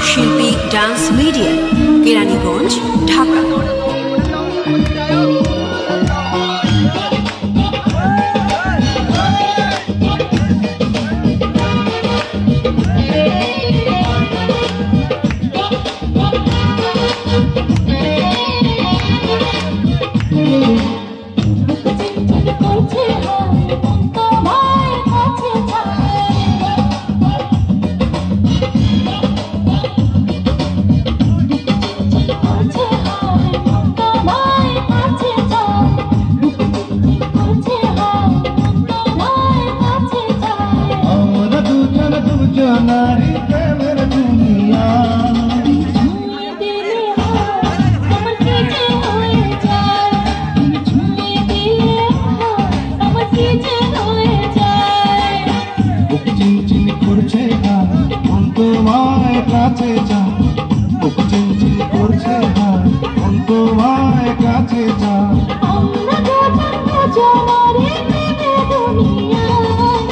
শিল্পী dance media, Keraniganj, Dhaka.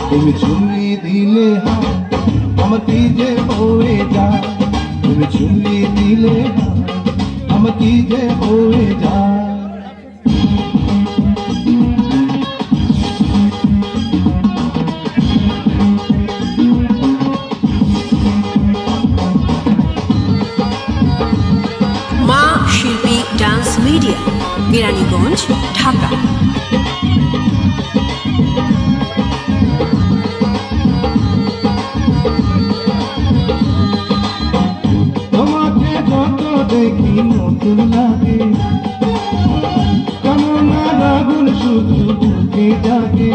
তুমি চুমলি দিলে আমাকে যে হয়ে যায়, তুমি চুমলি দিলে আমাকে যে হয়ে যায়। মা শিল্পী ডান্স মিডিয়া, কেরানীগঞ্জ, ঢাকা। তোমাকে যত দেখি নতুন লাগে, কেমন আগুন শুধু বুকে জাগে।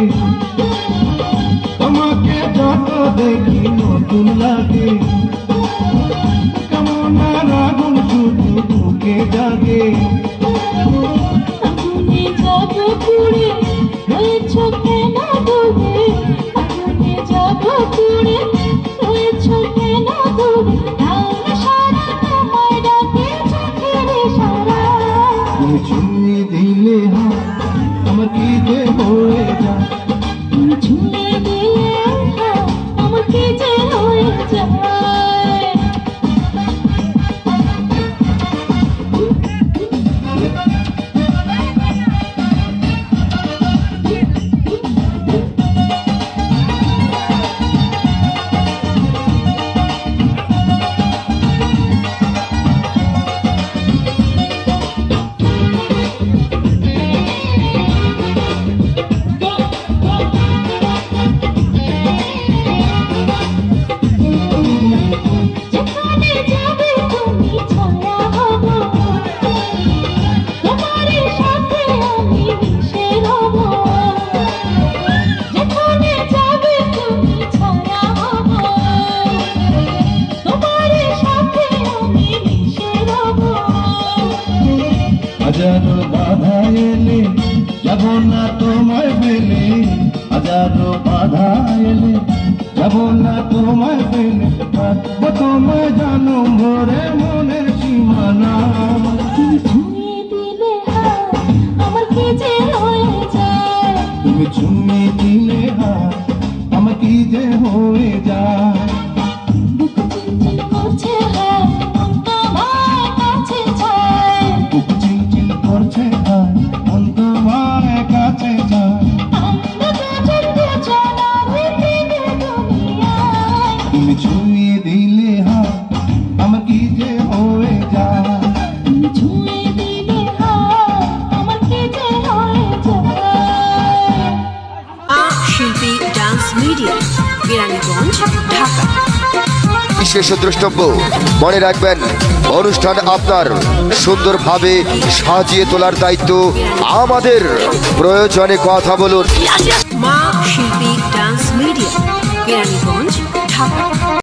তোমাকে যত দেখি নতুন লাগে, কেমন আগুন শুধু বুকে জাগে। আগুনে যাব পুড়ে রয়েছ কেন দূরে, আগুনে যাব পুড়ে রয়েছ কেন দূরে, সারা তোমায় ডাকে চোখের সারা। তুমি চুমলি দিলে আমার কি যে হয়ে যায়, তুমি চুমলি দিলে আমার কি যে হয়ে যায়। হাজারো বাধা এলে যাব না তোমায় পেলে, হাজারো বাধা এলে যাব না তোমায় পেলে, থাকবো তোমায় জানো ভরে মনের সীমানা। তুমি ছুঁয়ে দিলে আমার কি যে হয়ে যায়, তুমি চুমলি দিলে আমার কি যে হয়ে যায়। বুক চিনচিন করছে মন তোমার কাছে চায়, বুক চিনচিন করছে মন তোমার কাছে যায়। আমরা দুজন দুজনা পৃথিবীর দুনিয়ায়, তুমি ছুঁয়ে দিলে আমার কি যে হয়ে যায়। তুমি ছুঁয়ে দিলে আমার কি যে হয়ে যায়। মা শিল্পী ডান্স মিডিয়া, কেরানীগঞ্জ, ঢাকা। বিশেষ দ্রষ্টব্য, মনে রাখবেন অনুষ্ঠান আপনার সুন্দরভাবে সাজিয়ে তোলার দায়িত্ব আমাদের। প্রয়োজনে কথা বলুন। মা শিল্পী ডান্স মিডিয়া, কেরানীগঞ্জ, ঢাকা।